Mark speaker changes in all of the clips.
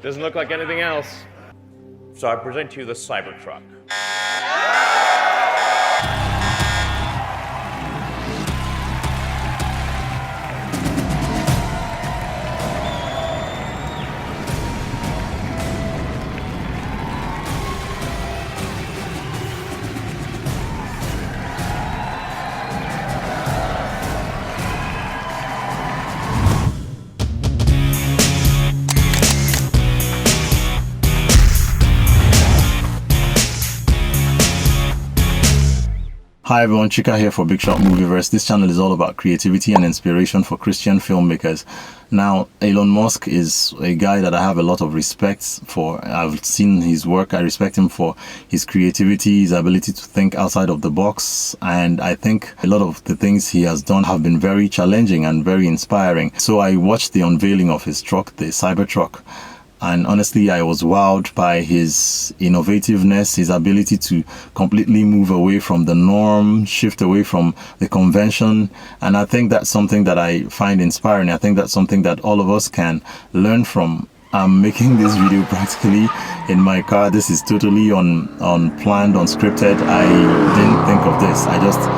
Speaker 1: Doesn't look like anything else. So I present to you the Cybertruck.
Speaker 2: Hi everyone, Chika here for Big Shot Movieverse. This channel is all about creativity and inspiration for Christian filmmakers. Now, Elon Musk is a guy that I have a lot of respect for. I've seen his work. I respect him for his creativity, his ability to think outside of the box. And I think a lot of the things he has done have been very challenging and very inspiring. So I watched the unveiling of his truck, the Cybertruck. And honestly, I was wowed by his innovativeness, his ability to completely move away from the norm, shift away from the convention. And I think that's something that I find inspiring. I think that's something that all of us can learn from. I'm making this video practically in my car. This is totally unplanned, unscripted. I didn't think of this. I just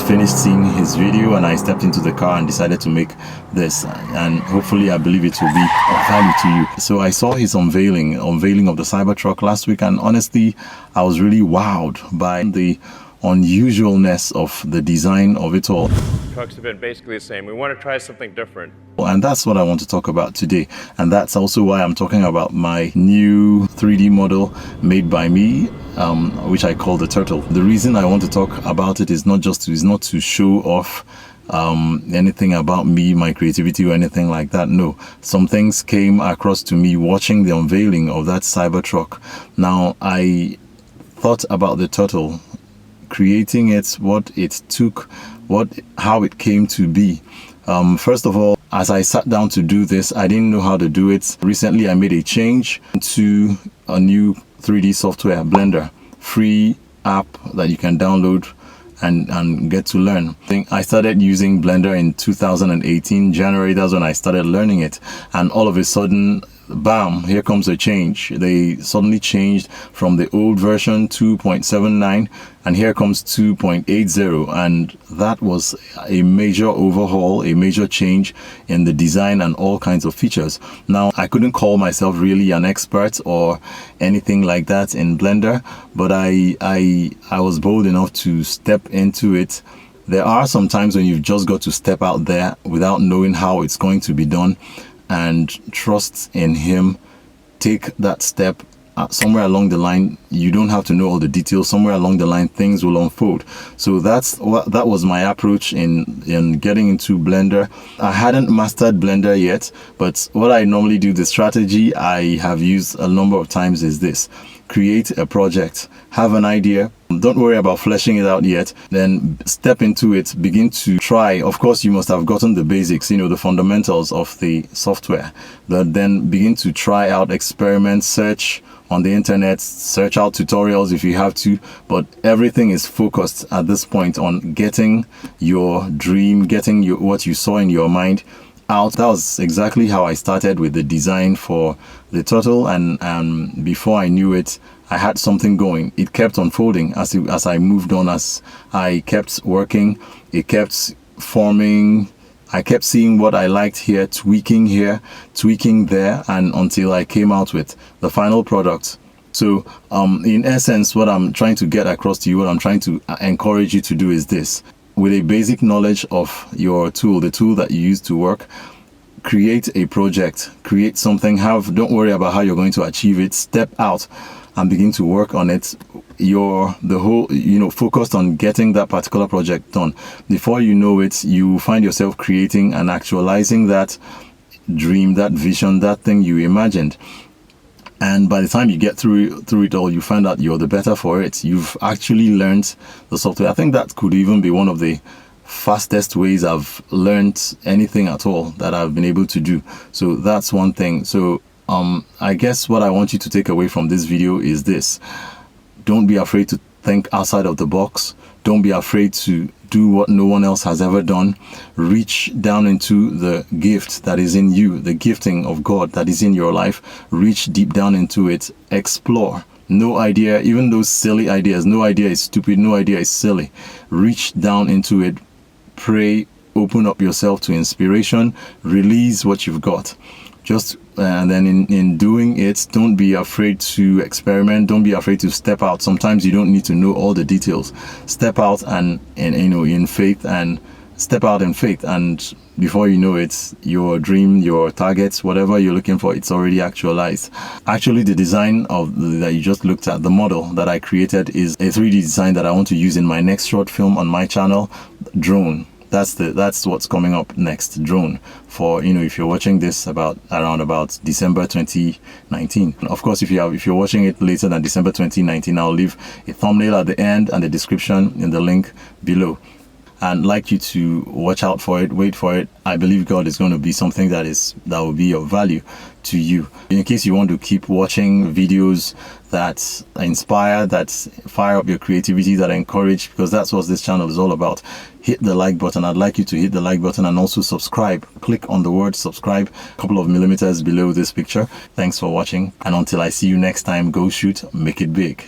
Speaker 2: finished seeing his video and I stepped into the car and decided to make this, and hopefully I believe it will be of value to you. So I saw his unveiling of the Cybertruck last week, and honestly I was really wowed by the unusualness of the design of it all.
Speaker 1: Trucks have been basically the same. We want to try something different.
Speaker 2: And that's what I want to talk about today. And that's also why I'm talking about my new 3D model made by me, which I call the Turtle. The reason I want to talk about it is not to show off anything about me, my creativity or anything like that. No, some things came across to me watching the unveiling of that Cybertruck. Now, I thought about the Turtle, creating it, what it took, how it came to be. First of all, as I sat down to do this, I didn't know how to do it. Recently, I made a change to a new 3D software, Blender, free app that you can download and get to learn. I started using Blender in 2018, January. That's when I started learning it. And all of a sudden, bam, here comes a change. They suddenly changed from the old version 2.79 and here comes 2.80, and that was a major overhaul, a major change in the design and all kinds of features. Now, I couldn't call myself really an expert or anything like that in Blender, but I was bold enough to step into it. There are some times when you've just got to step out there without knowing how it's going to be done and trust in him. Take that step. Somewhere along the line, you don't have to know all the details. Somewhere along the line, things will unfold. So that was my approach in getting into Blender. I hadn't mastered Blender yet, but what I normally do, the strategy I have used a number of times is this: create a project, have an idea, don't worry about fleshing it out yet, then step into it, begin to try. Of course, you must have gotten the basics, the fundamentals of the software, but then begin to try out, experiment, search on the internet, search out tutorials if you have to, but everything is focused at this point on getting your dream, getting what you saw in your mind out. That was exactly how I started with the design for the Turtle, and before I knew it, I had something going. It kept unfolding as I moved on, as I kept working, it kept forming. I kept seeing what I liked here, tweaking there, and until I came out with the final product. So in essence, what I'm trying to get across to you, what I'm trying to encourage you to do is this: with a basic knowledge of your tool, the tool that you use to work, create a project, create something. Don't worry about how you're going to achieve it. Step out and begin to work on it. Focused on getting that particular project done. Before you know it, you find yourself creating and actualizing that dream, that vision, that thing you imagined. And by the time you get through it all, you find out you're the better for it. You've actually learned the software. I think that could even be one of the fastest ways I've learned anything at all that I've been able to do. So that's one thing. So I guess what I want you to take away from this video is this: don't be afraid to think outside of the box. Don't be afraid to do what no one else has ever done. Reach down into the gift that is in you, the gifting of God that is in your life. Reach deep down into it. Explore. No idea, even those silly ideas, no idea is stupid, no idea is silly. Reach down into it. Pray. Open up yourself to inspiration. Release what you've got. Just and then in doing it, don't be afraid to experiment. Don't be afraid to step out. Sometimes you don't need to know all the details. Step out and in faith, and step out in faith, and before you know it, your dream, your targets, whatever you're looking for, it's already actualized. Actually, the design that you just looked at, the model that I created, is a 3D design that I want to use in my next short film on my channel, Drone. That's what's coming up next, Drone, for if you're watching this around about December 2019. Of course, if you're watching it later than December 2019, I'll leave a thumbnail at the end and the description in the link below. And like you to watch out for it, wait for it. I believe God is going to be something that will be of value to you. In case you want to keep watching videos that inspire, that fire up your creativity, that encourage, because that's what this channel is all about, hit the like button. I'd like you to hit the like button and also subscribe. Click on the word subscribe a couple of millimeters below this picture. Thanks for watching, and until I see you next time, go shoot, make it big.